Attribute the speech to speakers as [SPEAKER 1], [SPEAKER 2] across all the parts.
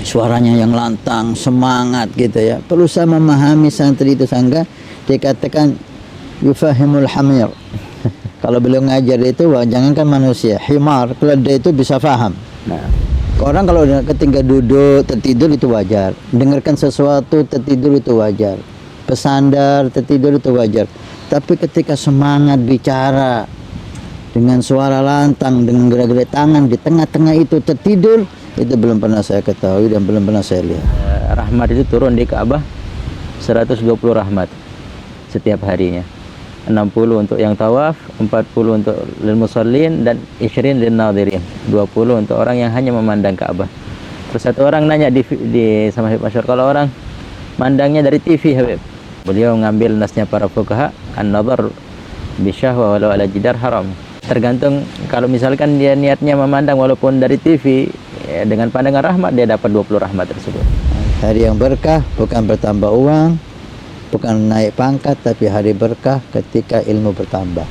[SPEAKER 1] suaranya yang lantang, semangat gitu ya. Berusaha memahami santri itu sehingga dikatakan yufahimul hamir. Kalau beliau ngajar itu, wah, jangankan manusia, himar, keledai itu bisa faham.
[SPEAKER 2] Nah,
[SPEAKER 1] Orang kalau ketika duduk tertidur itu wajar, dengarkan sesuatu tertidur itu wajar, pesandar tertidur itu wajar. Tapi ketika semangat bicara dengan suara lantang, dengan gerak-gerik tangan di tengah-tengah itu tertidur, itu belum pernah saya ketahui dan belum pernah saya lihat.
[SPEAKER 2] rahmat itu turun di Ka'bah 120 rahmat setiap harinya. 60 untuk yang tawaf, 40 untuk lil musallin, dan 20 lil nadirin, 20 untuk orang yang hanya memandang Ka'bah. Terus satu orang nanya di sama Habib Masyur, kalau orang mandangnya dari TV Habib, beliau ngambil nasnya para fuqaha, an-nadhar bisyahwa walau ala jidar haram. Tergantung, kalau misalkan dia niatnya memandang walaupun dari TV ya, dengan pandangan rahmat, dia dapat 20 rahmat tersebut.
[SPEAKER 1] Hari yang berkah bukan bertambah uang, bukan naik pangkat, tapi hari berkah ketika ilmu bertambah.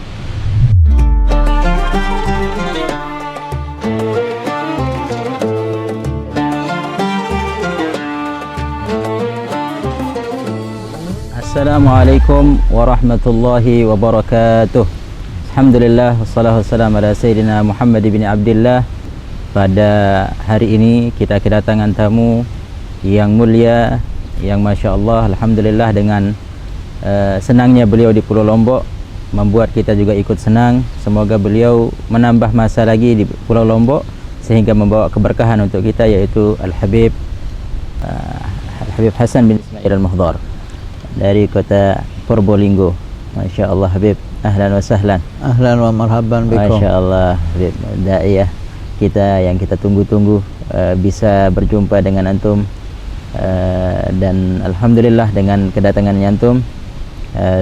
[SPEAKER 2] Assalamualaikum warahmatullahi wabarakatuh. Alhamdulillah, wassalatu wassalamu ala Sayyidina Muhammad bin Abdillah. Pada hari ini kita kedatangan tamu yang mulia, yang Masya Allah, Alhamdulillah, dengan senangnya beliau di Pulau Lombok membuat kita juga ikut senang. Semoga beliau menambah masa lagi di Pulau Lombok sehingga membawa keberkahan untuk kita, yaitu Al-Habib Hasan bin Ismail Al-Muhdhar dari kota Probolinggo. Masya Allah Habib, ahlan wa sahlan.
[SPEAKER 1] Ahlan wa marhaban bikum.
[SPEAKER 2] Masya Allah Habib, da'iyah kita yang kita tunggu-tunggu bisa berjumpa dengan antum, dan Alhamdulillah dengan kedatangan antum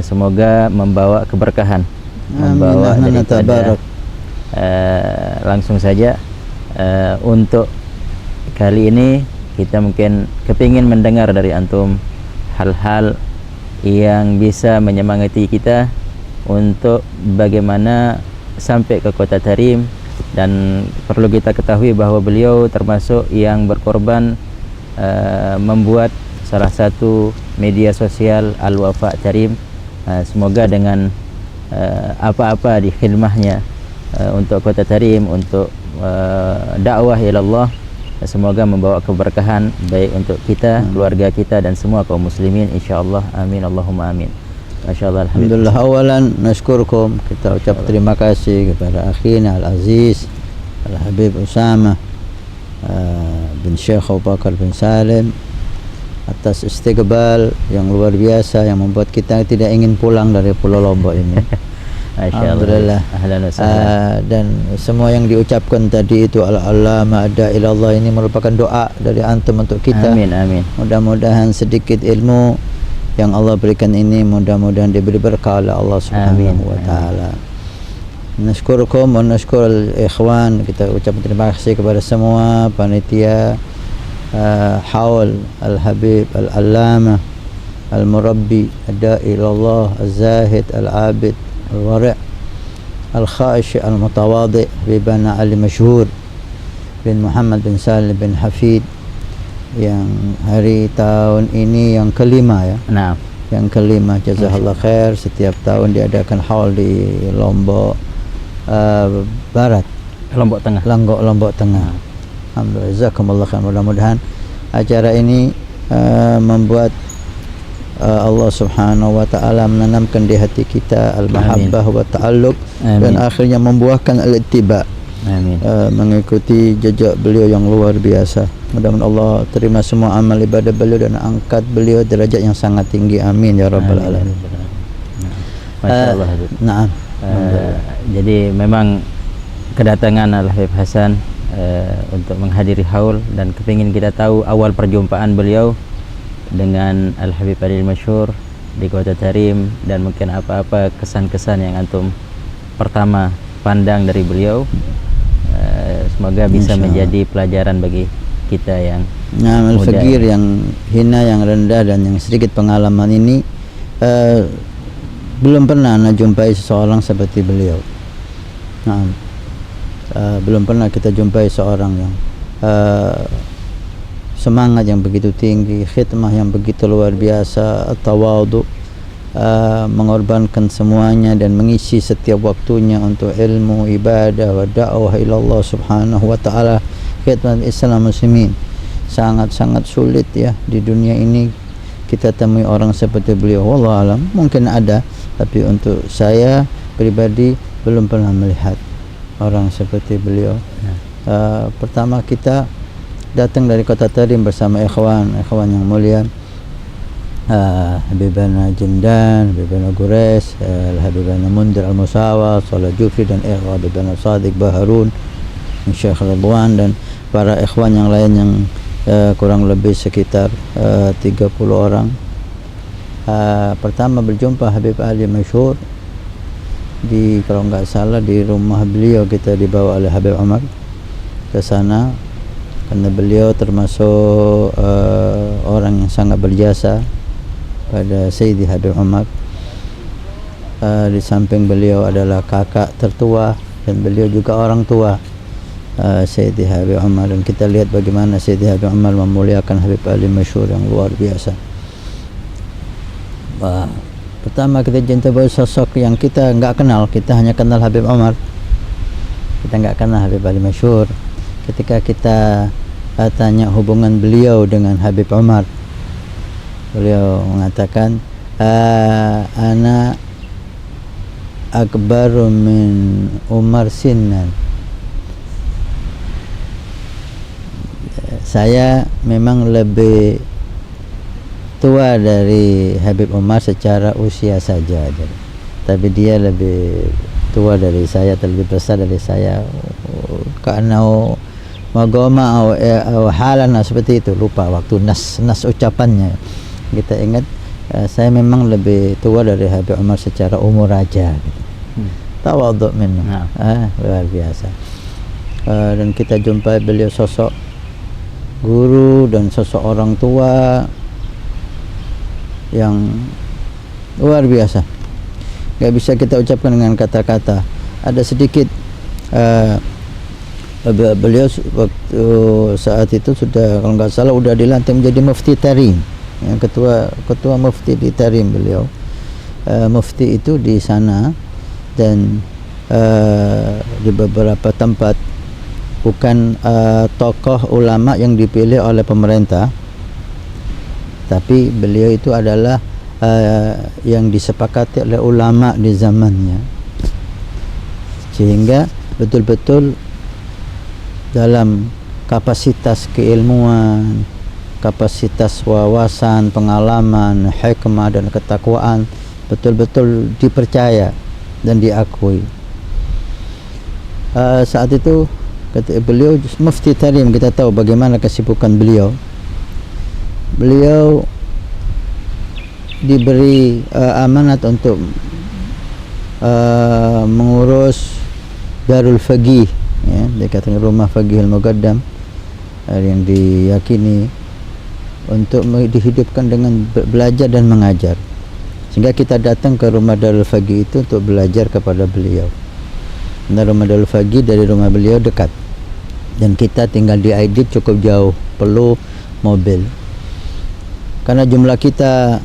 [SPEAKER 2] semoga membawa keberkahan. Membawa daripada langsung saja untuk kali ini kita mungkin kepingin mendengar dari antum hal-hal yang bisa menyemangati kita untuk bagaimana sampai ke kota Tarim. Dan perlu kita ketahui bahwa beliau termasuk yang berkorban membuat salah satu media sosial Al-Wafa Tarim. Semoga dengan apa-apa di khidmahnya untuk kota Tarim, untuk dakwah ilallah, semoga membawa keberkahan baik untuk kita, keluarga kita, dan semua kaum muslimin insyaallah. Amin Allahumma amin. Masyaallah.
[SPEAKER 1] Alhamdulillah, awalan nashkurukum, kita ucap terima kasih kepada akhina Al-Aziz Al-Habib Usama bin Syekh Abu Bakar bin Salim atas istiqbal yang luar biasa yang membuat kita tidak ingin pulang dari Pulau Lombok ini. Alhamdulillah. Dan semua yang diucapkan tadi itu al-alama ada ilallah, ini merupakan doa dari antum untuk kita.
[SPEAKER 2] Amin amin.
[SPEAKER 1] Mudah-mudahan sedikit ilmu yang Allah berikan ini mudah-mudahan diberi berkah oleh Allah Subhanahu wa taala. Nashkurukum wa nashkurul ikhwan, kita ucap terima kasih kepada semua panitia haul Al-Habib Al-Allama Al-Murabbi Ad-Da'i ilallah Az-Zahid Al-Abid Al-Wari' Al-Kha'ish Al-Mutawadi' Bibana Ali Masyhur bin Muhammad bin Salim bin Hafid, yang hari tahun ini yang kelima ya.
[SPEAKER 2] Nah,
[SPEAKER 1] yang kelima. Jazakallah khair. Setiap tahun diadakan haul di Lombok Barat,
[SPEAKER 2] Lombok Tengah.
[SPEAKER 1] Lombok Tengah. Alhamdulillah, jazakumullah khair. Mudah-mudahan acara ini membuat Allah Subhanahu wa taala menanamkan di hati kita al-mahabbah wa ta'alluq, dan akhirnya membuahkan al-ittiba.
[SPEAKER 2] Amin.
[SPEAKER 1] Mengikuti jejak beliau yang luar biasa. Mudah-mudahan Allah terima semua amal ibadah beliau dan angkat beliau derajat yang sangat tinggi. Amin ya rabbal alamin.
[SPEAKER 2] Masya Allah.
[SPEAKER 1] Nah,
[SPEAKER 2] jadi memang kedatangan Al-Habib Hasan untuk menghadiri haul, dan kepingin kita tahu awal perjumpaan beliau dengan Al-Habib Adil Masyhur di kota Tarim, dan mungkin apa-apa kesan-kesan yang antum pertama pandang dari beliau. Semoga bisa menjadi pelajaran bagi kita yang
[SPEAKER 1] al-fakir, yang hina, yang rendah, dan yang sedikit pengalaman ini. Belum pernah jumpai seseorang seperti beliau. Belum pernah kita jumpai seorang yang semangat yang begitu tinggi, khidmah yang begitu luar biasa, tawadhu, mengorbankan semuanya dan mengisi setiap waktunya untuk ilmu, ibadah, wa da'wah ila Allah subhanahu wa ta'ala, khidmat Islam muslimin. Sangat-sangat sulit ya di dunia ini kita temui orang seperti beliau. Wallahu alam, mungkin ada, tapi untuk saya pribadi belum pernah melihat orang seperti beliau. Pertama kita datang dari kota Tarim bersama ikhwan yang mulia, Habibana Jindan, Habibana Gures, Habibana Mundir Al-Musawa, Salah Jufri, dan Habibana Sadiq Baharun, Syekh Ridwan, dan para ikhwan yang lain yang kurang lebih sekitar 30 orang. Pertama berjumpa Habib Ali Masyhur di, kalau nggak salah, di rumah beliau, kita dibawa oleh Habib Umar ke sana karena beliau termasuk orang yang sangat berjasa pada Sayyidi Habib Umar. Di samping beliau adalah kakak tertua dan beliau juga orang tua Sayyidi Habib Umar, dan kita lihat bagaimana Sayyidi Habib Umar memuliakan Habib Ali Masyhur yang luar biasa. Pertama kita jumpa sosok yang kita nggak kenal, kita hanya kenal Habib Umar, kita nggak kenal Habib Ali Masyhur. Ketika kita tanya hubungan beliau dengan Habib Umar, beliau mengatakan, ana akbaru min Umar sinnan. Saya memang lebih tua dari Habib Umar secara usia saja, tapi dia lebih tua dari saya, lebih besar dari saya. Karena magoma atau halana seperti itu, lupa waktu nas ucapannya. Kita ingat saya memang lebih tua dari Habib Umar secara umur aja. Tawadhu minhu, luar biasa. Dan kita jumpa beliau sosok guru dan sosok orang tua yang luar biasa, nggak bisa kita ucapkan dengan kata-kata. Ada sedikit beliau waktu saat itu sudah, kalau nggak salah, udah dilantik menjadi mufti Tarim, yang ketua mufti di Tarim beliau. Mufti itu di sana dan di beberapa tempat, bukan tokoh ulama yang dipilih oleh pemerintah, tapi beliau itu adalah yang disepakati oleh ulama di zamannya, sehingga betul-betul dalam kapasitas keilmuan, kapasitas wawasan, pengalaman, hikmah, dan ketakwaan betul-betul dipercaya dan diakui. Saat itu beliau mufti Tarim, kita tahu bagaimana kesibukan beliau. Beliau diberi amanat untuk mengurus Darul Faqih, ya, dikatakan rumah Faqih Al-Muqaddam, yang diyakini untuk dihidupkan dengan belajar dan mengajar, sehingga kita datang ke rumah Darul Faqih itu untuk belajar kepada beliau. Nah, rumah Darul Faqih dari rumah beliau dekat, dan kita tinggal di Aidit cukup jauh, perlu mobil. Karena jumlah kita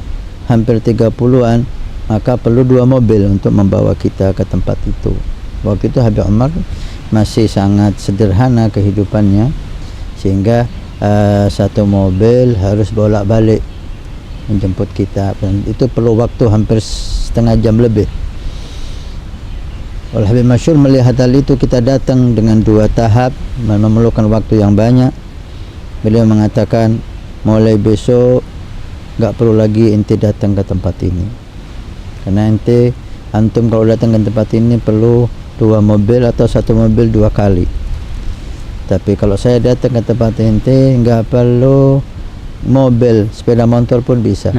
[SPEAKER 1] hampir 30-an, maka perlu 2 mobil untuk membawa kita ke tempat itu. Waktu itu Habib Umar masih sangat sederhana kehidupannya, sehingga 1 mobil harus bolak-balik menjemput kita, dan itu perlu waktu hampir setengah jam lebih. Oleh Habib Masyhur melihat hal itu, kita datang dengan 2 tahap, memerlukan waktu yang banyak. Beliau mengatakan, mulai besok nggak perlu lagi ente datang ke tempat ini, karena antum kalau datang ke tempat ini perlu 2 mobil atau 1 mobil 2 kali. Tapi kalau saya datang ke tempat ente nggak perlu mobil, sepeda motor pun bisa.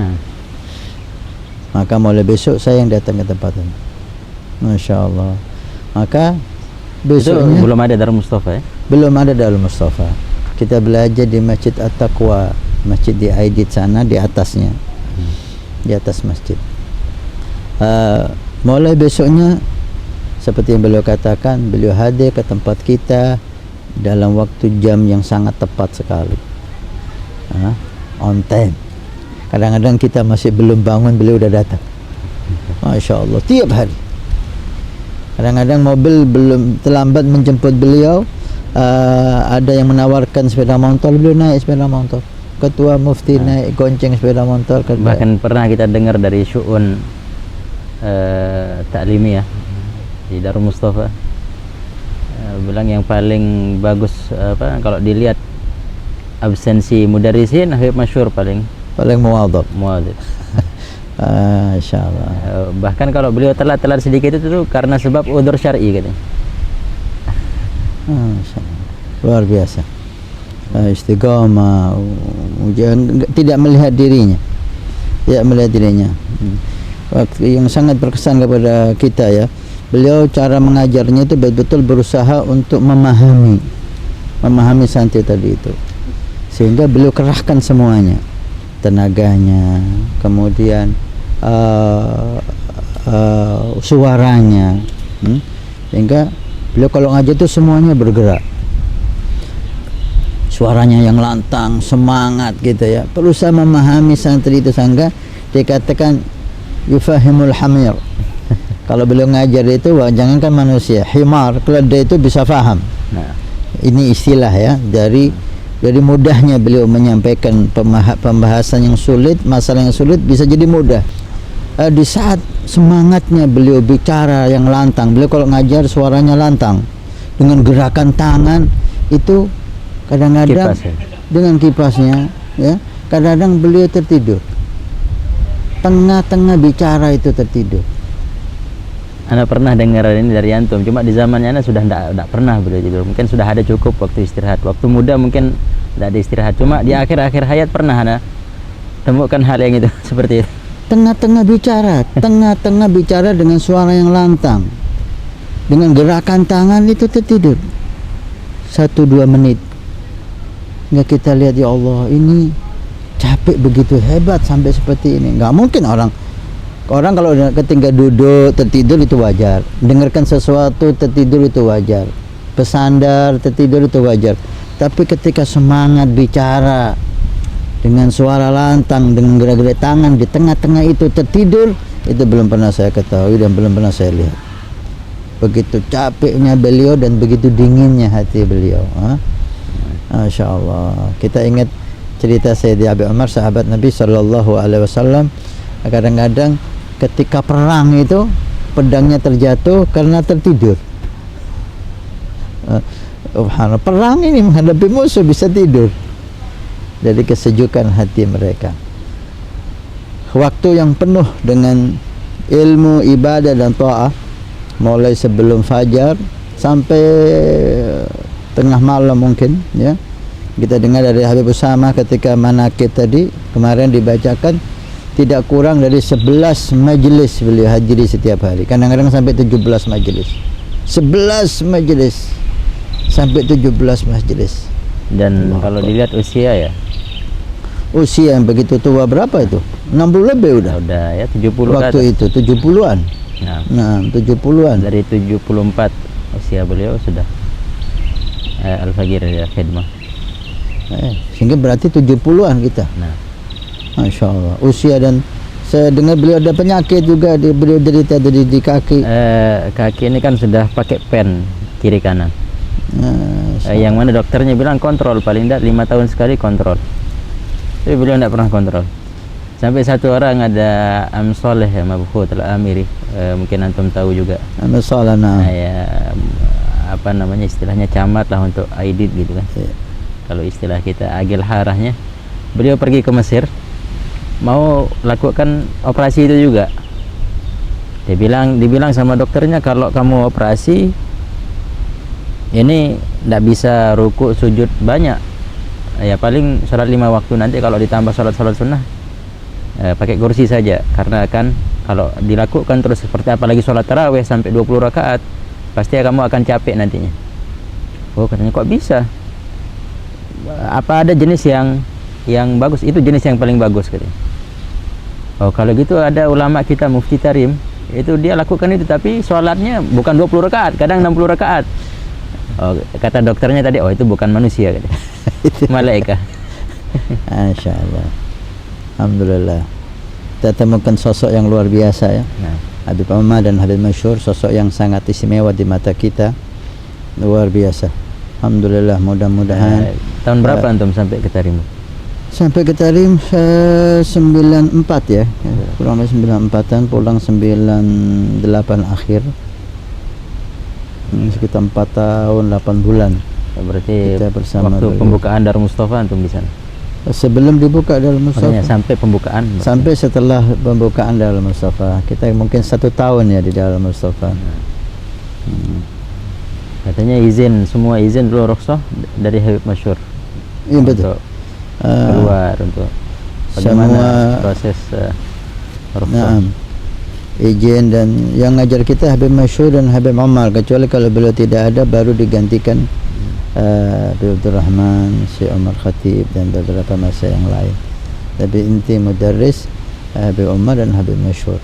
[SPEAKER 1] Maka mulai besok saya yang datang ke tempat ini. Masya Allah. Maka besoknya
[SPEAKER 2] belum ada Darul Mustafa, ya? Belum ada Darul Mustafa.
[SPEAKER 1] Kita belajar di Masjid At-Taqwa, masjid di Aidit sana, di atasnya, di atas masjid. Mulai besoknya, seperti yang beliau katakan, beliau hadir ke tempat kita dalam waktu jam yang sangat tepat sekali. On time. Kadang-kadang kita masih belum bangun, beliau udah datang. Masya Allah, tiap hari. Kadang-kadang mobil belum terlambat menjemput beliau, ada yang menawarkan sepeda motor, beliau naik sepeda motor. Ketua Mufti naik gonceng sepeda motor.
[SPEAKER 2] Bahkan pernah kita dengar dari Syu'un Ta'limiyah di Darul Mustafa, bilang yang paling bagus kalau dilihat absensi mudarrisin, Habib Masyhur paling
[SPEAKER 1] muwadhab. Insyaallah.
[SPEAKER 2] Bahkan kalau beliau telat sedikit itu karena sebab udzur syar'i katanya.
[SPEAKER 1] Luar biasa. Istiqamah, tidak melihat dirinya. Waktu yang sangat berkesan kepada kita ya. Beliau cara mengajarnya itu betul-betul berusaha untuk memahami santri tadi itu. Sehingga beliau kerahkan semuanya. Tenaganya, kemudian suaranya, sehingga beliau kalau ngajar itu semuanya bergerak, suaranya yang lantang, semangat gitu ya, berusaha memahami santri itu, sehingga dikatakan yufahimul hamir. Kalau beliau ngajar itu, jangankan manusia, himar, keledai itu bisa faham. Ini istilah ya, dari mudahnya beliau menyampaikan pembahasan yang sulit, masalah yang sulit bisa jadi mudah. Di saat semangatnya beliau bicara yang lantang, beliau kalau ngajar suaranya lantang, dengan gerakan tangan itu kadang-kadang dengan kipasnya ya, kadang-kadang beliau tertidur. Tengah-tengah bicara itu tertidur.
[SPEAKER 2] Ana pernah dengar ini dari antum, cuma di zamannya Ana sudah tidak pernah beliau tidur. Mungkin sudah ada cukup waktu istirahat. Waktu muda mungkin tidak ada istirahat. Cuma di akhir-akhir hayat pernah Ana temukan hal yang itu seperti itu.
[SPEAKER 1] Tengah-tengah bicara dengan suara yang lantang, dengan gerakan tangan itu tertidur 1-2 menit. Nggak kita lihat, ya Allah, ini capek begitu hebat sampai seperti ini. Nggak mungkin orang kalau ketika duduk tertidur itu wajar, dengarkan sesuatu tertidur itu wajar, bersandar tertidur itu wajar. Tapi ketika semangat bicara dengan suara lantang, dengan gerak-gerik tangan di tengah-tengah itu tertidur, itu belum pernah saya ketahui dan belum pernah saya lihat. Begitu capeknya beliau dan begitu dinginnya hati beliau. Masya Allah. Kita ingat cerita Sayyidi Abi Umar, sahabat Nabi SAW. Kadang-kadang ketika perang itu pedangnya terjatuh karena tertidur. Perang ini menghadapi musuh bisa tidur. Dari kesejukan hati mereka. Waktu yang penuh dengan ilmu, ibadah dan ta'ah, mulai sebelum fajar sampai tengah malam mungkin ya. Kita dengar dari Habib Usama ketika manaqib tadi kemarin dibacakan, tidak kurang dari 11 majelis beliau hadiri setiap hari. Kadang-kadang sampai 17 majelis. 11 majelis sampai 17 majelis.
[SPEAKER 2] Dan kalau dilihat usia ya,
[SPEAKER 1] usia yang begitu tua, berapa itu? 60 lebih udah
[SPEAKER 2] ya, 70
[SPEAKER 1] waktu itu, 70-an. Nah, 70-an.
[SPEAKER 2] Dari 74 usia beliau sudah Al-Fagir ya, khidmah.
[SPEAKER 1] Sehingga berarti 70-an kita. Masya Allah. Usia, dan saya dengar beliau ada penyakit juga, beliau derita di kaki.
[SPEAKER 2] Kaki ini kan sudah pakai pen kiri kanan. Yang mana dokternya bilang kontrol, paling tidak 5 tahun sekali kontrol. Tapi beliau tidak pernah kontrol. Sampai satu orang ada Am Soleh ya, Mabkhut Al-Amiri, mungkin antum tahu juga. Am Soleh, ya, apa namanya istilahnya, camat lah untuk Aidit gitu kan. Kalau istilah kita Agil Harahnya. Beliau pergi ke Mesir, mau lakukan operasi itu juga. Dibilang sama dokternya, kalau kamu operasi ini tidak bisa ruku sujud banyak, ya paling sholat 5 waktu, nanti kalau ditambah sholat sunnah pakai kursi saja, karena kan kalau dilakukan terus seperti apalagi sholat tarawih sampai 20 rakaat pasti kamu akan capek nantinya. Oh, katanya kok bisa, apa ada jenis yang bagus, itu jenis yang paling bagus katanya. Oh, kalau gitu ada ulama kita Mufti Tarim, itu dia lakukan itu, tapi sholatnya bukan 20 rakaat, kadang 60 rakaat. Oh, kata dokternya tadi, oh itu bukan manusia katanya. Malaikat.
[SPEAKER 1] Masya Allah. Alhamdulillah. Kita temukan sosok yang luar biasa ya.
[SPEAKER 2] Nah,
[SPEAKER 1] Habib Umar dan Habib Masyhur, sosok yang sangat istimewa di mata kita. Luar biasa. Alhamdulillah, mudah-mudahan
[SPEAKER 2] tahun berapa antum sampai ke Tarim?
[SPEAKER 1] sampai ke Tarim 94 ya. Pulang 94-an, pulang 98 akhir. Sekitar 4 tahun 8 bulan.
[SPEAKER 2] Berarti
[SPEAKER 1] Kita bersama
[SPEAKER 2] waktu
[SPEAKER 1] beliau.
[SPEAKER 2] pembukaan Darul Mustafa antum di sana.
[SPEAKER 1] Sebelum dibuka Darul
[SPEAKER 2] Maksudnya
[SPEAKER 1] Mustafa,
[SPEAKER 2] sampai pembukaan.
[SPEAKER 1] sampai setelah pembukaan Darul Mustafa, kita mungkin 1 tahun ya di Darul Mustafa.
[SPEAKER 2] Katanya semua izin dulu rukhsah dari Habib Masyhur.
[SPEAKER 1] Iya betul.
[SPEAKER 2] Untuk keluar untuk bagaimana
[SPEAKER 1] semua-
[SPEAKER 2] proses rukhsah.
[SPEAKER 1] Naam. Izin dan yang ngajar kita Habib Masyhur dan Habib Umar, kecuali kalau beliau tidak ada baru digantikan Habib Abdul Rahman, Syekh Umar Khatib dan beberapa masa yang lain. Tapi inti mudarris Habib Umar dan Habib Masyhur.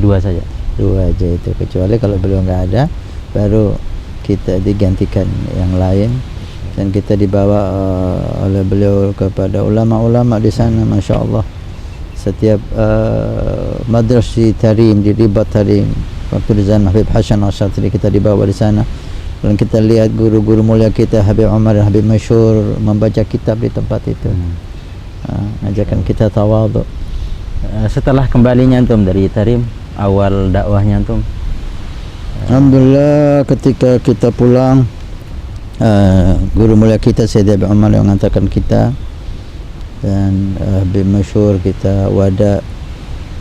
[SPEAKER 2] Dua saja.
[SPEAKER 1] 2 aja itu, kecuali kalau beliau nggak ada baru kita digantikan yang lain, dan kita dibawa oleh beliau kepada ulama-ulama di sana. Masya Allah, setiap madras di Tarim, di Ribat Tarim, waktu di zaman Habib Hasan Al-Syatri kita dibawa di sana, dan kita lihat guru-guru mulia kita Habib Umar dan Habib Masyhur membaca kitab di tempat itu. Ajarkan kita tawadhu.
[SPEAKER 2] Setelah kembalinya antum dari Tarim, awal dakwahnya antum?
[SPEAKER 1] Alhamdulillah, ketika kita pulang, guru mulia kita Sayyid Habib Umar yang mengantarkan kita, dan Habib Masyhur kita wada,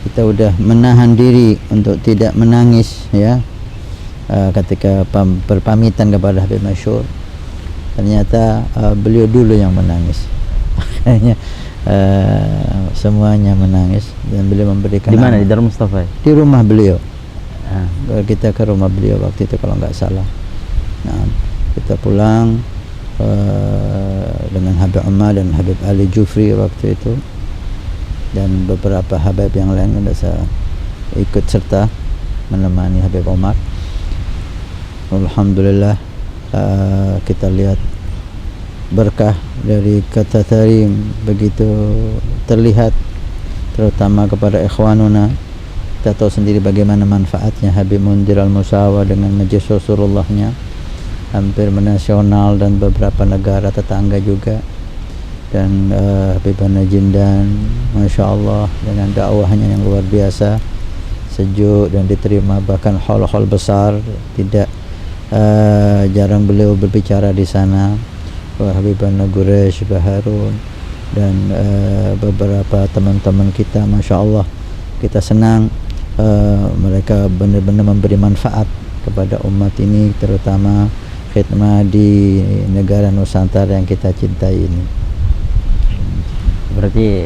[SPEAKER 1] kita udah menahan diri untuk tidak menangis ya. Ketika berpamitan kepada Habib Masyhur, ternyata beliau dulu yang menangis. Akhirnya semuanya menangis, dan beliau memberikan
[SPEAKER 2] Di mana? Di Darul Mustafa?
[SPEAKER 1] di rumah beliau. Kita ke rumah beliau waktu itu kalau nggak salah. Nah, kita pulang dengan Habib Umar dan Habib Ali Jufri waktu itu, dan beberapa habib yang lain bisa ikut serta menemani Habib Umar. Alhamdulillah, kita lihat berkah dari kata Tarim begitu terlihat, terutama kepada ikhwanuna. Kita tahu sendiri bagaimana manfaatnya Habib Mundir Al-Musawa dengan Majlis Rasulullahnya, hampir menasional dan beberapa negara tetangga juga. Dan Habib Najindan, Masya Allah, dengan dakwahnya yang luar biasa, sejuk dan diterima bahkan hal-hal besar. Tidak jarang beliau berbicara di sana. Habib Naguresh, Baharun, dan beberapa teman-teman kita, Masya Allah, kita senang. Mereka benar-benar memberi manfaat kepada umat ini, terutama khidmah di negara Nusantara yang kita cintai ini.
[SPEAKER 2] Berarti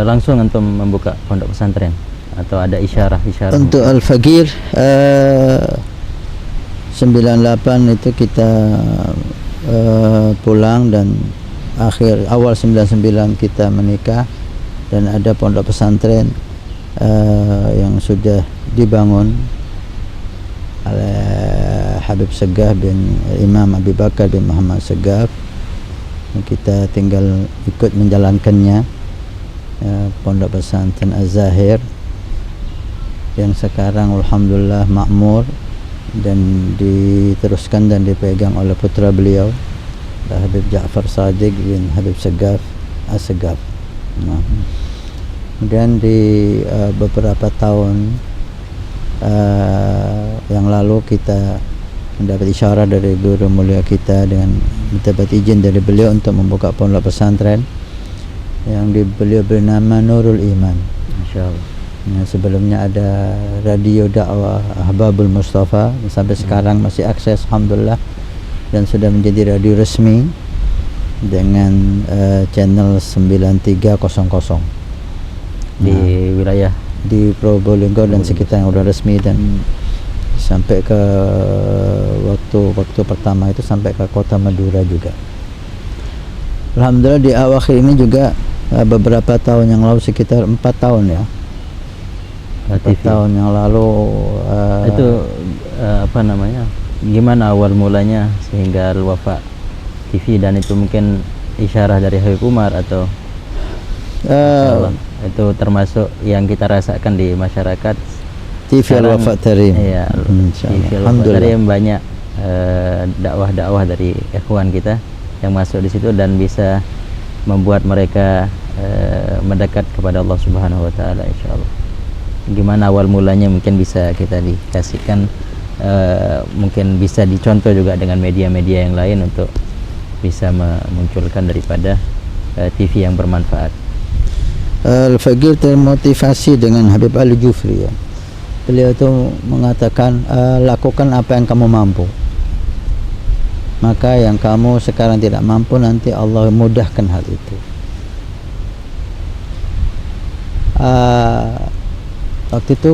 [SPEAKER 2] langsung antum membuka pondok pesantren atau ada isyarah-isyarah?
[SPEAKER 1] Untuk Al-Faqir 98 itu kita pulang, dan awal 99 kita menikah, dan ada pondok pesantren yang sudah dibangun oleh Habib Segaf bin Imam Abi Bakar bin Muhammad Segaf. Kita tinggal ikut menjalankannya, pondok pesantren Az-Zahir yang sekarang alhamdulillah makmur dan diteruskan dan dipegang oleh putra beliau Habib Ja'far Sadiq bin Habib Segaf As-Segaf. Kemudian di beberapa tahun yang lalu kita mendapat isyarat dari guru mulia kita dengan mendapat izin dari beliau untuk membuka pondok pesantren yang beliau bernama Nurul Iman.
[SPEAKER 2] Masya Allah.
[SPEAKER 1] Sebelumnya ada radio dakwah Ahbabul Mustafa, sampai sekarang masih akses alhamdulillah, dan sudah menjadi radio resmi dengan channel 9300
[SPEAKER 2] di wilayah
[SPEAKER 1] di Probolinggo dan sekitar yang udah resmi, dan sampai ke waktu pertama itu sampai ke kota Madura juga. Alhamdulillah di awakhir ini juga beberapa tahun yang lalu, sekitar 4 tahun ya, 4 tahun yang lalu
[SPEAKER 2] itu apa namanya, gimana awal mulanya sehingga Al-Wafa TV, dan itu mungkin isyarah dari Habib Umar atau
[SPEAKER 1] Eh,
[SPEAKER 2] itu termasuk yang kita rasakan di masyarakat
[SPEAKER 1] TV
[SPEAKER 2] sekarang.
[SPEAKER 1] Al-Wafat Tarim.
[SPEAKER 2] Iya,
[SPEAKER 1] Insyaallah.
[SPEAKER 2] TV Al-Wafat
[SPEAKER 1] Alhamdulillah.
[SPEAKER 2] Tarim banyak dakwah-dakwah dari ikhwan kita yang masuk di situ dan bisa membuat mereka mendekat kepada Allah Subhanahu wa taala insyaallah. Gimana awal mulanya mungkin bisa kita dikasihkan, mungkin bisa dicontoh juga dengan media-media yang lain untuk bisa memunculkan daripada TV yang bermanfaat.
[SPEAKER 1] Al-Faqir termotivasi dengan Habib Ali Jufri ya. Beliau itu mengatakan lakukan apa yang kamu mampu. Maka yang kamu sekarang tidak mampu nanti Allah mudahkan hal itu. Waktu itu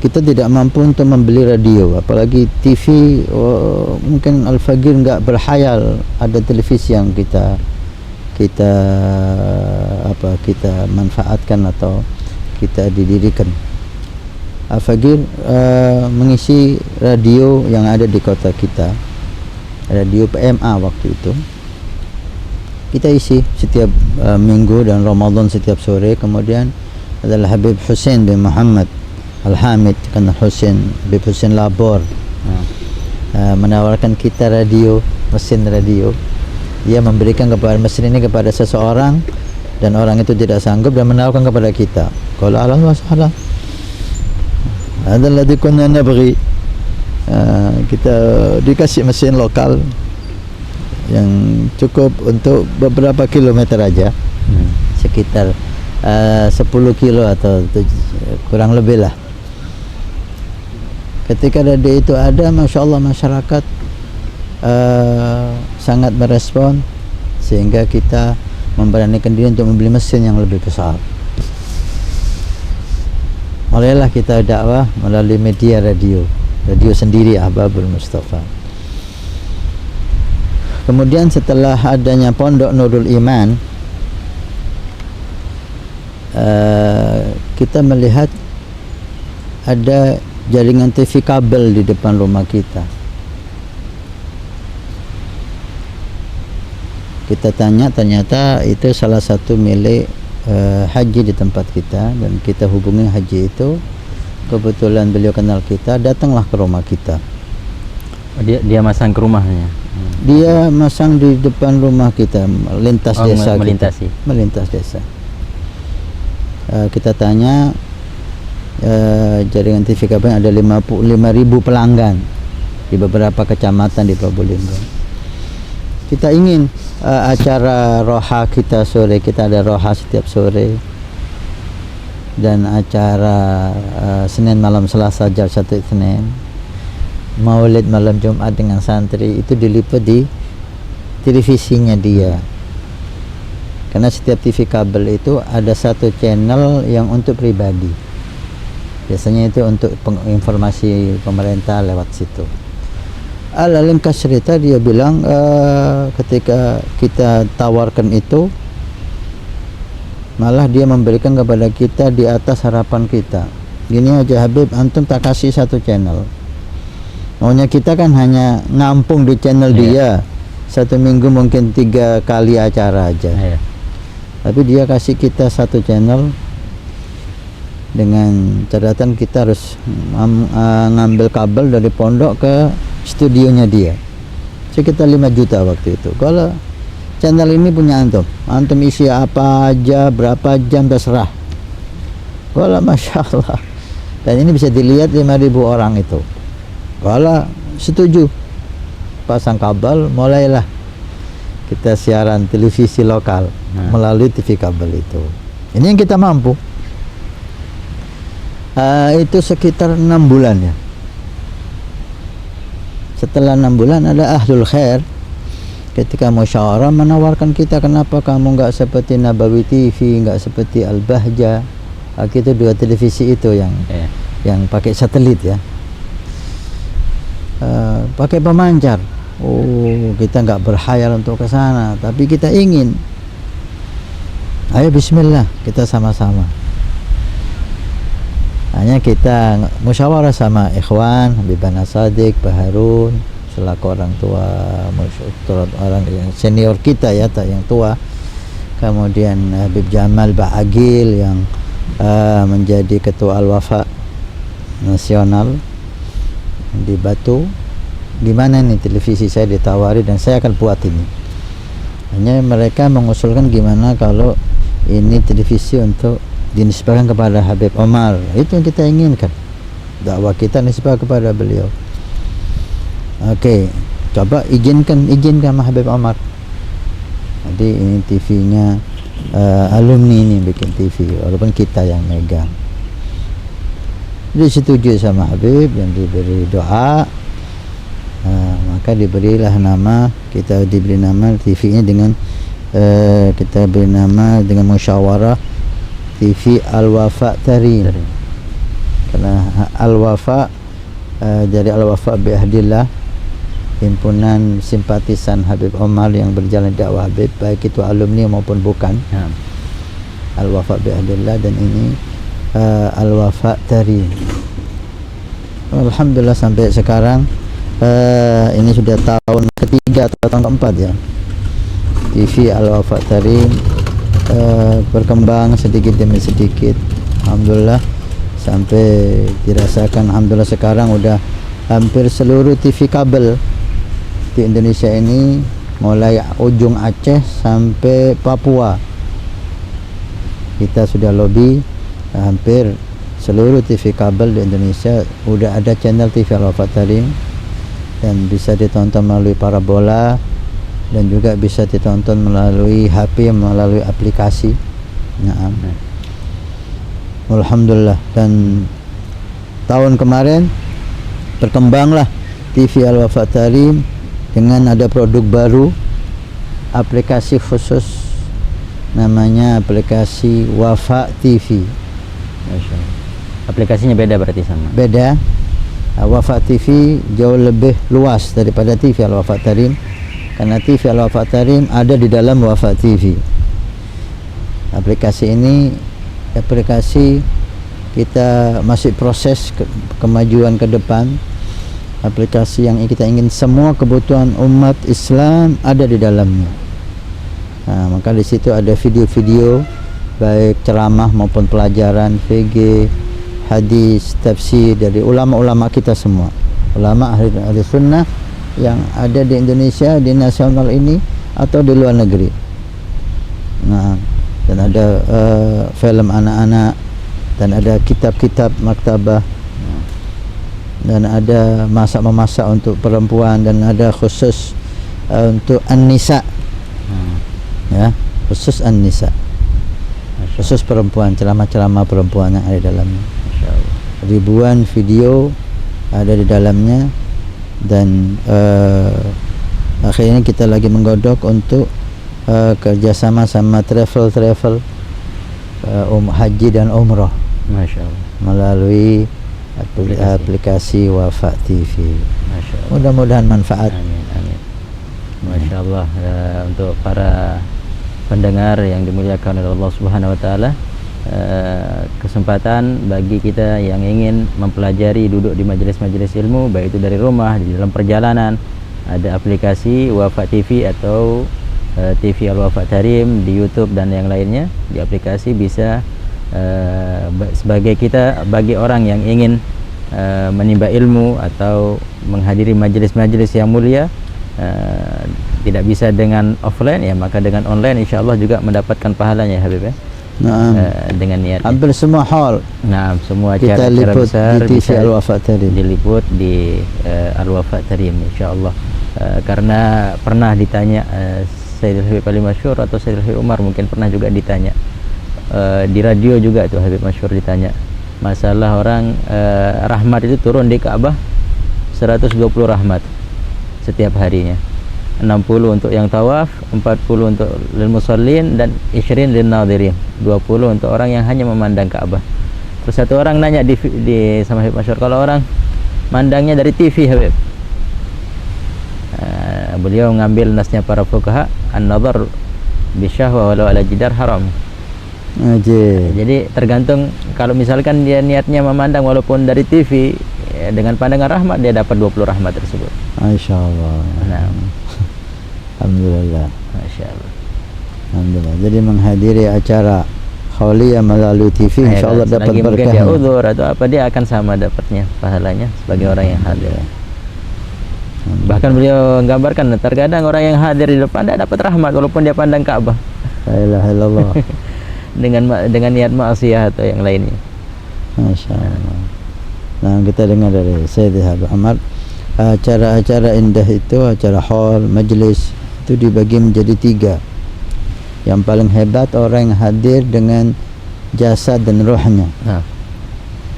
[SPEAKER 1] kita tidak mampu untuk membeli radio, apalagi TV. Mungkin Al-Faqir enggak berhayal ada televisi yang kita manfaatkan atau kita didirikan. Al-Faqir mengisi radio yang ada di kota kita, radio PMA waktu itu. Kita isi setiap minggu dan Ramadan setiap sore. Kemudian adalah Habib Hussein bin Muhammad Al-Hamid, kan Hussein, Habib Hussein Labor, menawarkan kita radio, mesin radio. Dia memberikan kepada mesin ini kepada seseorang dan orang itu tidak sanggup dan menawarkan kepada kita. Qala ahlan wa sahlan. Hadzal ladzi kunna nabghi. Kita dikasih mesin lokal yang cukup untuk beberapa kilometer aja, sekitar 10 kilo atau kurang lebih lah. Ketika radio itu ada, Masya Allah masyarakat sangat merespon sehingga kita memberanikan diri untuk membeli mesin yang lebih besar. Mulailah kita dakwah melalui media radio sendiri Ahbabul Mustafa. Kemudian setelah adanya Pondok Nurul Iman, kita melihat ada jaringan TV kabel di depan rumah kita. Kita tanya, ternyata itu salah satu milik haji di tempat kita, dan kita hubungi haji itu. Kebetulan beliau kenal kita, datanglah ke rumah kita.
[SPEAKER 2] Dia masang ke rumahnya.
[SPEAKER 1] Dia masang di depan rumah kita, melintas desa. Melintas desa. Kita tanya, jaringan TV kabel ada 55.000 pelanggan di beberapa kecamatan di Probolinggo. Kita ingin acara roha kita sore, kita ada roha setiap sore, dan acara Senin malam Selasa Jalsatul Itsnain, Maulid malam Jumat dengan santri, itu diliput di televisinya dia. Karena setiap TV kabel itu ada satu channel yang untuk pribadi, biasanya itu untuk informasi pemerintah lewat situ. Ringkas cerita, dia bilang ketika kita tawarkan itu, malah dia memberikan kepada kita di atas harapan kita. Gini aja Habib, antum tak kasih satu channel. Maunya kita kan hanya ngampung di channel dia, satu minggu mungkin 3 kali acara aja. Tapi dia kasih kita satu channel dengan catatan kita harus ngambil kabel dari pondok ke studionya dia, sekitar 5 juta waktu itu. Kalau channel ini punya antum isi apa aja, berapa jam terserah. Kalau Masya Allah, dan ini bisa dilihat 5.000 orang itu. Kalau setuju pasang kabel, mulailah kita siaran televisi lokal melalui TV kabel itu. Ini yang kita mampu. Itu sekitar 6 bulan ya. Setelah 6 bulan ada Ahlul Khair ketika musyawarah menawarkan kita, kenapa kamu nggak seperti Nabawi TV, nggak seperti Al-Bahjah. Itu 2 televisi itu yang pakai satelit ya, pakai pemancar. Kita nggak berkhayal untuk ke sana, tapi kita ingin. Ayo bismillah, kita sama-sama. Hanya kita musyawarah sama ikhwan, Habib Anas Sadiq, Pak Harun, selaku orang tua, orang yang senior kita ya, tak yang tua. Kemudian Habib Jamal Ba'agil yang menjadi ketua Al-Wafa nasional di Batu. Gimana nih televisi saya ditawari dan saya akan buat ini. Hanya mereka mengusulkan gimana kalau ini televisi untuk dinisbahkan kepada Habib Omar. Itu yang kita inginkan. Dakwah kita nisbah kepada beliau. Oke, coba izinkan Habib Omar. Jadi ini TV-nya alumni ini bikin TV, walaupun kita yang megang. Disetujui sama Habib dan diberi doa, maka diberilah nama, kita diberi nama TV-nya dengan kita beri nama dengan musyawarah TV Al-Wafa Tarim. Karena Al-Wafa dari Al-Wafa bi'ahdillah, himpunan simpatisan Habib Omar yang berjalan dakwah Habib, baik itu alumni maupun bukan. Al-Wafa bi'ahdillah, dan ini Al-Wafa Tarim. Alhamdulillah sampai sekarang ini sudah tahun ketiga atau tahun keempat ya, TV Al-Wafa Tarim berkembang sedikit demi sedikit. Alhamdulillah sampai dirasakan, alhamdulillah sekarang udah hampir seluruh TV kabel di Indonesia ini, mulai ujung Aceh sampai Papua, kita sudah lobby hampir seluruh TV kabel di Indonesia udah ada channel TV Al-Wafa Tarim, dan bisa ditonton melalui parabola dan juga bisa ditonton melalui HP, melalui aplikasi. Nah, alhamdulillah. Dan tahun kemarin berkembanglah TV Al-Wafa Tarim dengan ada produk baru, aplikasi khusus namanya aplikasi Wafa TV.
[SPEAKER 2] Masya Allah. Aplikasinya beda berarti sama?
[SPEAKER 1] Beda. Wafa TV jauh lebih luas daripada TV Al-Wafa Tarim, karena TV Al-Wafa Tarim ada di dalam Wafa TV. Aplikasi ini aplikasi kita masih proses kemajuan ke depan. Aplikasi yang kita ingin semua kebutuhan umat Islam ada di dalamnya. Nah, maka di situ ada video-video baik ceramah maupun pelajaran, VG, hadis, tafsir dari ulama-ulama kita semua, ulama ahli sunnah yang ada di Indonesia, di nasional ini atau di luar negeri. Nah, dan ada film anak-anak, dan ada kitab-kitab maktabah, dan ada masak-memasak untuk perempuan, dan ada khusus untuk an-nisa, ya, khusus an-nisa, khusus perempuan, ceramah-ceramah perempuan yang ada di dalamnya. Ribuan video ada di dalamnya, dan akhirnya kita lagi menggodok untuk kerjasama sama travel haji dan umrah.
[SPEAKER 2] Masya Allah.
[SPEAKER 1] Melalui aplikasi Wafa TV.
[SPEAKER 2] Masya Allah.
[SPEAKER 1] Mudah-mudahan manfaat.
[SPEAKER 2] Amin, amin. Masya Allah. Untuk para pendengar yang dimuliakan oleh Allah Subhanahu Wa Taala, kesempatan bagi kita yang ingin mempelajari, duduk di majelis-majelis ilmu, baik itu dari rumah, di dalam perjalanan, ada aplikasi Wafa TV atau TV Al-Wafa Tarim di YouTube dan yang lainnya. Di aplikasi bisa sebagai kita, bagi orang yang ingin menimba ilmu atau menghadiri majelis-majelis yang mulia, tidak bisa dengan offline, ya maka dengan online insyaallah juga mendapatkan pahalanya ya Habib ya.
[SPEAKER 1] Nah,
[SPEAKER 2] dengan niat
[SPEAKER 1] hampir semua hall.
[SPEAKER 2] Nah, semua
[SPEAKER 1] kita
[SPEAKER 2] acara
[SPEAKER 1] liput
[SPEAKER 2] besar
[SPEAKER 1] di TV
[SPEAKER 2] bisa
[SPEAKER 1] Al-Wafa Tarim,
[SPEAKER 2] diliput di Al-Wafa Tarim insyaallah. Karena pernah ditanya Sayyidul Habib Ali Masyhur atau Sayyidul Habib Umar, mungkin pernah juga ditanya di radio juga tuh Habib Masyhur ditanya masalah orang rahmat itu turun di Ka'bah 120 rahmat setiap harinya, 60 untuk yang tawaf, 40 untuk lil musallin, dan 20 lil nadirin, 20 untuk orang yang hanya memandang Ka'bah. Terus satu orang nanya di sama Habib Masyhur, kalau orang mandangnya dari TV Habib, beliau ngambil nasnya para fuqaha, an-nazar bisyahwa walau ala jidar haram. Jadi tergantung, kalau misalkan dia niatnya memandang walaupun dari TV, dengan pandangan rahmat dia dapat 20 rahmat tersebut.
[SPEAKER 1] Masya Allah.
[SPEAKER 2] Nah,
[SPEAKER 1] Alhamdulillah.
[SPEAKER 2] Masya Allah.
[SPEAKER 1] Alhamdulillah. Jadi menghadiri acara Khauliyah melalui TV, insya Allah dapat
[SPEAKER 2] selagi mungkin
[SPEAKER 1] berkah.
[SPEAKER 2] dia udzur atau apa, dia akan sama dapatnya pahalanya sebagai orang yang hadir. Bahkan beliau menggambarkan terkadang orang yang hadir di depan dia dapat rahmat walaupun dia pandang Ka'bah.
[SPEAKER 1] La ilaha illallah.
[SPEAKER 2] dengan niat maksiat atau yang lainnya.
[SPEAKER 1] Masya Allah. Nah, kita dengar dari Sayyidi Habib Umar, acara-acara indah itu, acara hall, majlis itu dibagi menjadi 3. Yang paling hebat orang yang hadir dengan jasad dan rohnya.
[SPEAKER 2] Nah,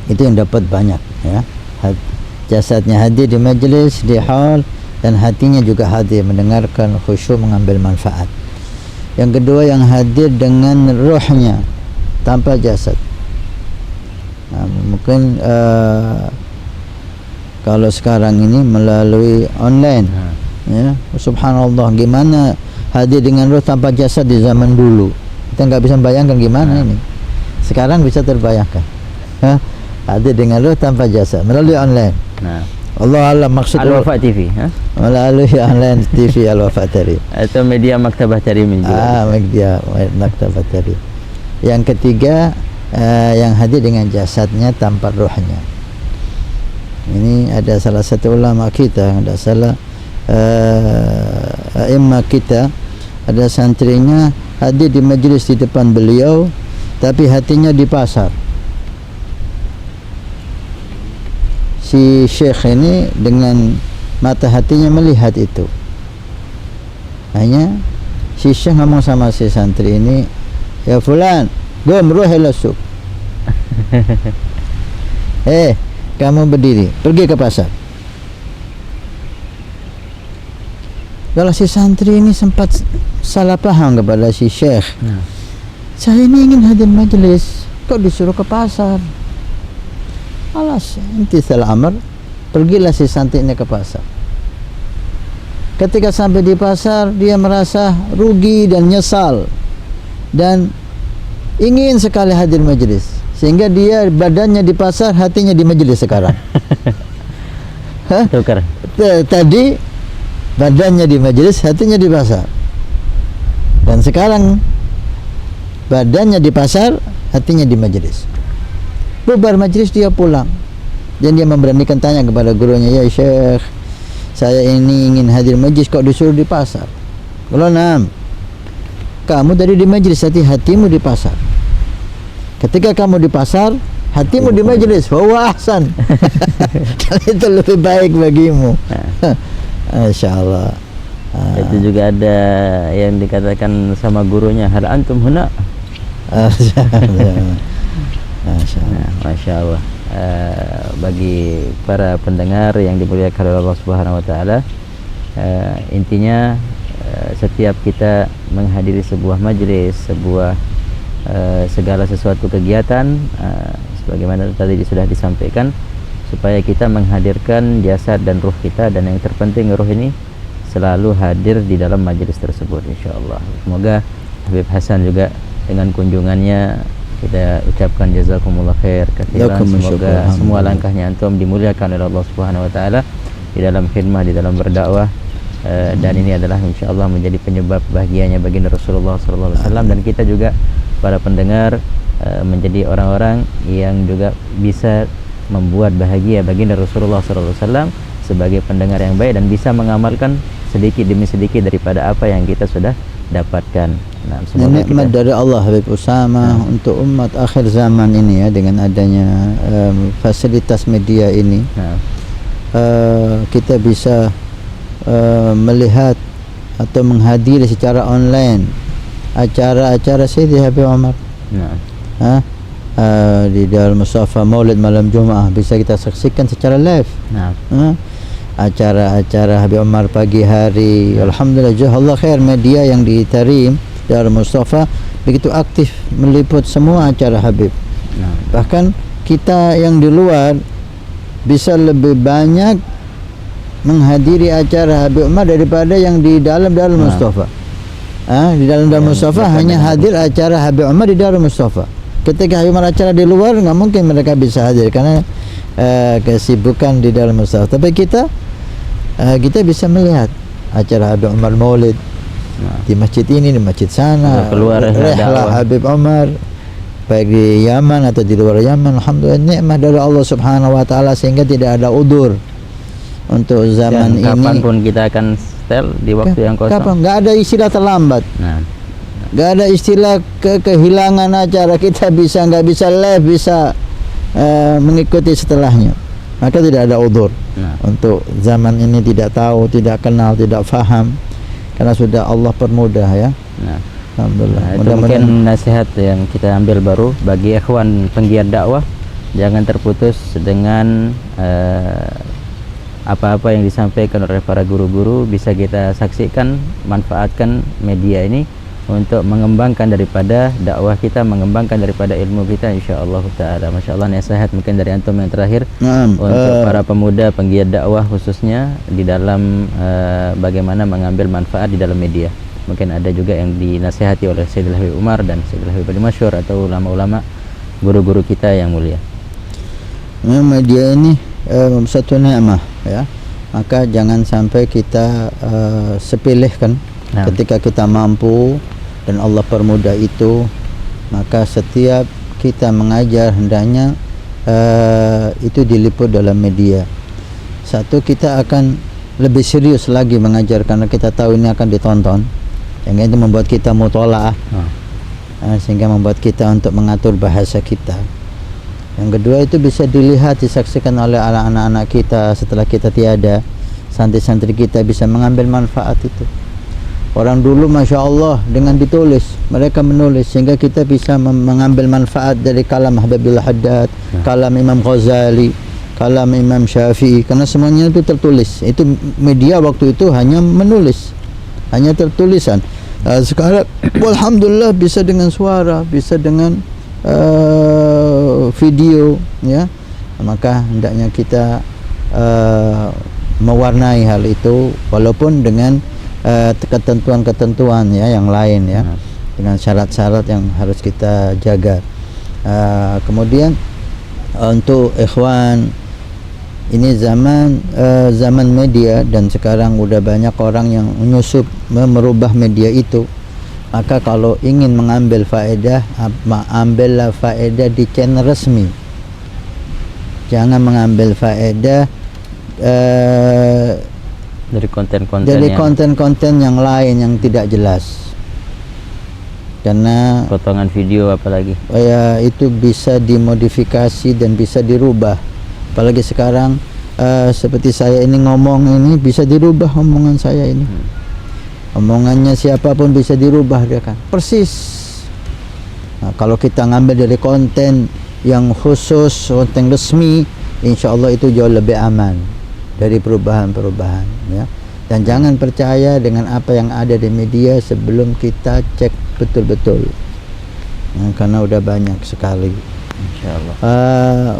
[SPEAKER 1] Itu yang dapat banyak, ya. Jasadnya hadir di majlis, di hall, dan hatinya juga hadir mendengarkan, khusyuk, mengambil manfaat. Yang kedua yang hadir dengan rohnya tanpa jasad. Nah, mungkin kalau sekarang ini melalui online, ya, subhanallah, gimana hadir dengan roh tanpa jasad di zaman dulu. Kita nggak bisa bayangkan gimana ini. Sekarang bisa terbayangkan. Hadir dengan roh tanpa jasad melalui online.
[SPEAKER 2] nah.
[SPEAKER 1] Allah alam maksud
[SPEAKER 2] Al-Wafa TV,
[SPEAKER 1] melalui online TV Al-Wafa TV.
[SPEAKER 2] atau media Maktabah Tarimin juga.
[SPEAKER 1] Media Maktabah TV. Yang ketiga yang hadir dengan jasadnya tanpa rohnya. Ini ada salah satu ulama kita, ada salah imam kita, ada santrinya hadir di majlis di depan beliau, tapi hatinya di pasar. Si syekh ini dengan mata hatinya melihat itu. Hanya si syekh ngomong sama si santri ini, ya fulan, gom ruh ila suq. Kamu berdiri, pergi ke pasar. Kalau si santri ini sempat salah paham kepada si syekh. Saya ini ingin hadir majlis, kok disuruh ke pasar? Alas, intisal amr, pergilah si santri ini ke pasar. Ketika sampai di pasar, dia merasa rugi dan nyesal dan ingin sekali hadir majlis, sehingga dia badannya di pasar, hatinya di majlis sekarang.
[SPEAKER 2] Tukar.
[SPEAKER 1] Tadi badannya di majlis, hatinya di pasar, dan sekarang badannya di pasar, hatinya di majlis. Bubar majlis dia pulang, dan dia memberanikan tanya kepada gurunya, ya syekh, saya ini ingin hadir majlis, kok disuruh di pasar? Kalau nam, kamu tadi di majlis, hatimu di pasar. Ketika kamu di pasar, hatimu di majlis, bahwa ahsan. Dan itu lebih baik bagimu. Masya Allah.
[SPEAKER 2] Itu juga ada yang dikatakan sama gurunya, hal antum huna. Masya Allah. Bagi para pendengar yang dimuliakan oleh Allah Subhanahu Wa Taala, intinya setiap kita menghadiri sebuah majlis, sebuah segala sesuatu kegiatan, sebagaimana tadi sudah disampaikan, supaya kita menghadirkan jasad dan ruh kita, dan yang terpenting ruh ini selalu hadir di dalam majlis tersebut, insyaallah. Semoga Habib Hasan juga dengan kunjungannya kita ucapkan jazakumullah khair katsiran. Semoga semua langkahnya antum dimuliakan oleh Allah Subhanahu Wa Taala di dalam khidmah, di dalam berdakwah, dan ini adalah insyaallah menjadi penyebab bahagianya baginda Rasulullah sallallahu alaihi wasallam, dan kita juga para pendengar menjadi orang-orang yang juga bisa membuat bahagia baginda Rasulullah sallallahu alaihi wasallam sebagai pendengar yang baik, dan bisa mengamalkan sedikit demi sedikit daripada apa yang kita sudah dapatkan. Nah,
[SPEAKER 1] nikmat dari Allah Habib Usama untuk umat akhir zaman ini, ya, dengan adanya fasilitas media ini, kita bisa melihat atau menghadiri secara online acara-acara Sayyidi Habib Umar. Di Darul Mustafa Maulid malam Jumaah bisa kita saksikan secara live. Acara-acara Habib Umar pagi hari, alhamdulillah, jazakallah khair media yang di Tarim Darul Mustafa begitu aktif meliput semua acara Habib. Bahkan kita yang di luar bisa lebih banyak menghadiri acara Habib Umar daripada yang di dalam Darul Mustafa. Di dalam Darul Mustafa hanya hadir acara Habib Umar di Darul Mustafa. Ketika Habib Umar acara di luar, nggak mungkin mereka bisa hadir karena kesibukan di Darul Mustafa. Tapi kita kita bisa melihat acara Habib Umar Maulid di masjid ini, di masjid sana,
[SPEAKER 2] keluar
[SPEAKER 1] rehlah Habib Umar baik di Yaman atau di luar Yaman. Alhamdulillah, nikmat dari Allah Subhanahu wa taala sehingga tidak ada udzur untuk zaman ini.
[SPEAKER 2] Kapanpun kita akan setel di waktu yang kosong.
[SPEAKER 1] Kapan? Nggak ada istilah terlambat. Nggak ada istilah kehilangan acara. Kita bisa nggak bisa live, bisa mengikuti setelahnya. Maka tidak ada udzur untuk zaman ini tidak tahu, tidak kenal, tidak faham, karena sudah Allah permudah ya. Alhamdulillah.
[SPEAKER 2] Itu mungkin nasihat yang kita ambil baru bagi ikhwan penggiat dakwah, jangan terputus dengan apa-apa yang disampaikan oleh para guru-guru. Bisa kita saksikan, manfaatkan media ini untuk mengembangkan daripada dakwah kita, mengembangkan daripada ilmu kita, insyaallah taala. Masyaallah, nasihat mungkin dari antum yang terakhir untuk para pemuda penggiat dakwah khususnya di dalam bagaimana mengambil manfaat di dalam media. Mungkin ada juga yang dinasihati oleh Sayyidil Habib Umar dan Sayyidil Habib Masyhur atau ulama-ulama guru-guru kita yang mulia.
[SPEAKER 1] Media ini satu nikmat ya, maka jangan sampai kita sepilihkan. Ketika kita mampu dan Allah permudah itu, maka setiap kita mengajar hendaknya itu diliput dalam media. Satu, kita akan lebih serius lagi mengajar karena kita tahu ini akan ditonton, yang itu membuat kita mutola'ah, sehingga membuat kita untuk mengatur bahasa kita. Yang kedua, itu bisa dilihat, disaksikan oleh anak-anak kita setelah kita tiada. Santri-santri kita bisa mengambil manfaat itu. Orang dulu Masya Allah dengan ditulis, mereka menulis, sehingga kita bisa mengambil manfaat dari kalam Habibullah Haddad, kalam Imam Ghazali, kalam Imam Syafi'i, karena semuanya itu tertulis. Itu media waktu itu hanya menulis, hanya tertulisan. Sekarang alhamdulillah bisa dengan suara, bisa dengan video ya. Maka hendaknya kita mewarnai hal itu walaupun dengan ketentuan-ketentuan ya yang lain ya, dengan syarat-syarat yang harus kita jaga. Kemudian untuk ikhwan, ini zaman media dan sekarang udah banyak orang yang menyusup merubah media itu. Maka kalau ingin mengambil faedah, ambillah faedah di channel resmi. Jangan mengambil faedah
[SPEAKER 2] dari
[SPEAKER 1] konten-konten yang lain yang tidak jelas. Karena
[SPEAKER 2] potongan video apalagi
[SPEAKER 1] ya itu bisa dimodifikasi dan bisa dirubah. Apalagi sekarang seperti saya ini ngomong ini bisa dirubah omongan saya ini. Omongannya siapapun bisa dirubah dia kan. Persis. Nah, kalau kita ngambil dari konten yang khusus, konten resmi, insya Allah itu jauh lebih aman dari perubahan-perubahan ya. Dan jangan percaya dengan apa yang ada di media sebelum kita cek betul-betul. Nah, karena udah banyak sekali.
[SPEAKER 2] Insyaallah.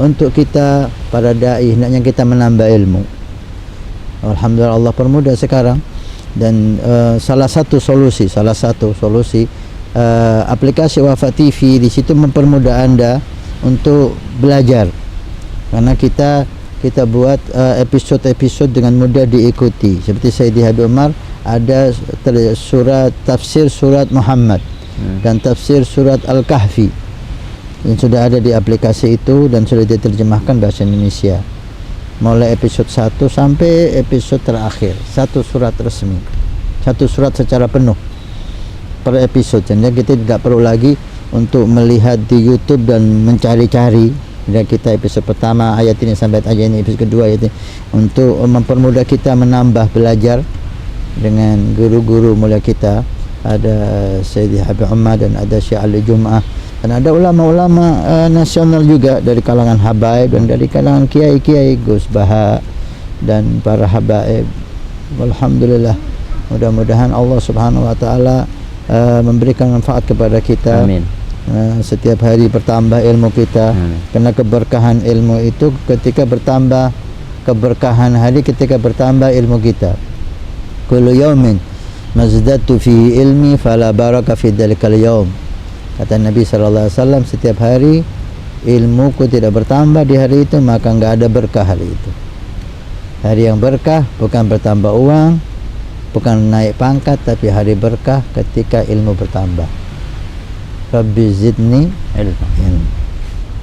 [SPEAKER 1] Untuk kita para dai hendaknya kita menambah ilmu. Alhamdulillah Allah permudah sekarang. Dan salah satu solusi aplikasi Wafa TV di situ mempermudah Anda untuk belajar, karena kita buat episode-episode dengan mudah diikuti. Seperti Sayyidi Habib Umar ada tafsir surat Muhammad dan tafsir surat Al-Kahfi yang sudah ada di aplikasi itu dan sudah diterjemahkan bahasa Indonesia. Mulai episode 1 sampai episode terakhir, satu surat resmi, satu surat secara penuh per episode. Jadi kita tidak perlu lagi untuk melihat di YouTube dan mencari-cari. Dan kita episode pertama ayat ini sampai ayat ini, episode kedua ayat ini, untuk mempermudah kita menambah belajar dengan guru-guru mulia kita. Ada Sayyidi Habib Umar dan ada Syekh Ali Jum'ah dan ada ulama-ulama nasional juga dari kalangan habaib dan dari kalangan kiai-kiai Gus Baha dan para habaib. Alhamdulillah, mudah-mudahan Allah Subhanahu wa taala memberikan manfaat kepada kita.
[SPEAKER 2] Amin.
[SPEAKER 1] Setiap hari bertambah ilmu kita. Karena keberkahan ilmu itu ketika bertambah, keberkahan hari ketika bertambah ilmu kita. Kullu yaumin mazdadtu fi ilmi fala baraka fi dzalikal yaum. Kata Nabi SAW, setiap hari ilmuku tidak bertambah di hari itu, maka enggak ada berkah hari itu. Hari yang berkah bukan bertambah uang, bukan naik pangkat, tapi hari berkah ketika ilmu bertambah. Rabbi zidni
[SPEAKER 2] ilmu.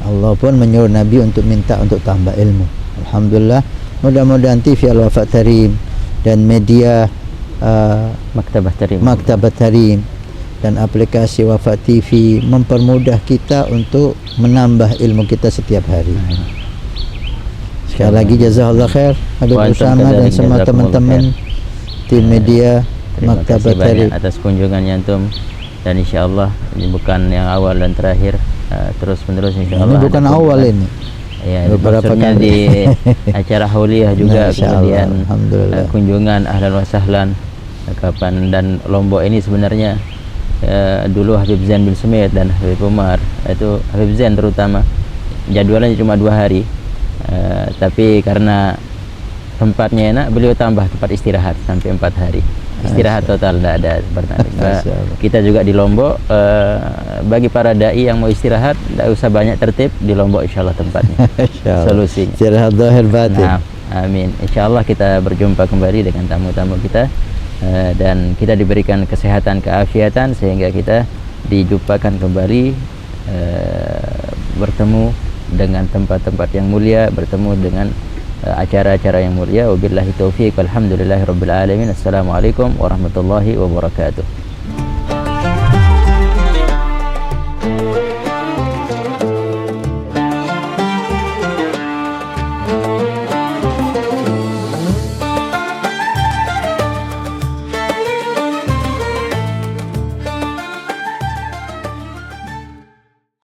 [SPEAKER 1] Allah pun menyuruh Nabi untuk minta untuk tambah ilmu. Alhamdulillah, mudah-mudahan TV Al-Wafa Tarim dan media Maktabat Tarim dan aplikasi Wafa TV mempermudah kita untuk menambah ilmu kita setiap hari. Sekali lagi jazakallah khair Habib Usama dan semua teman-teman tim media Maktabat Tarim
[SPEAKER 2] atas kunjungannya antum, dan insyaallah ini bukan yang awal dan terakhir, terus menerus insyaallah.
[SPEAKER 1] Ini bukan awal ini.
[SPEAKER 2] Ya, maksudnya di acara Hauliyah juga, kemudian kunjungan ahlan wa sahlan kapan, dan Lombok ini sebenarnya dulu Habib Zain bin Sumit dan Habib Umar, itu Habib Zain terutama jadwalnya cuma 2 hari, tapi karena tempatnya enak beliau tambah tempat istirahat sampai 4 hari istirahat total, tidak ada kita juga di Lombok. Bagi para dai yang mau istirahat tidak usah banyak tertib, di Lombok insyaallah tempatnya solusinya istirahat zahir batin. Nah, amin, insyaallah kita berjumpa kembali dengan tamu-tamu kita, dan kita diberikan kesehatan keafiatan sehingga kita dijumpakan kembali, bertemu dengan tempat-tempat yang mulia, bertemu dengan acara-acara yang mulia. Wabillahi taufiq, walhamdulillahirabbil alamin. Assalamualaikum warahmatullahi wabarakatuh.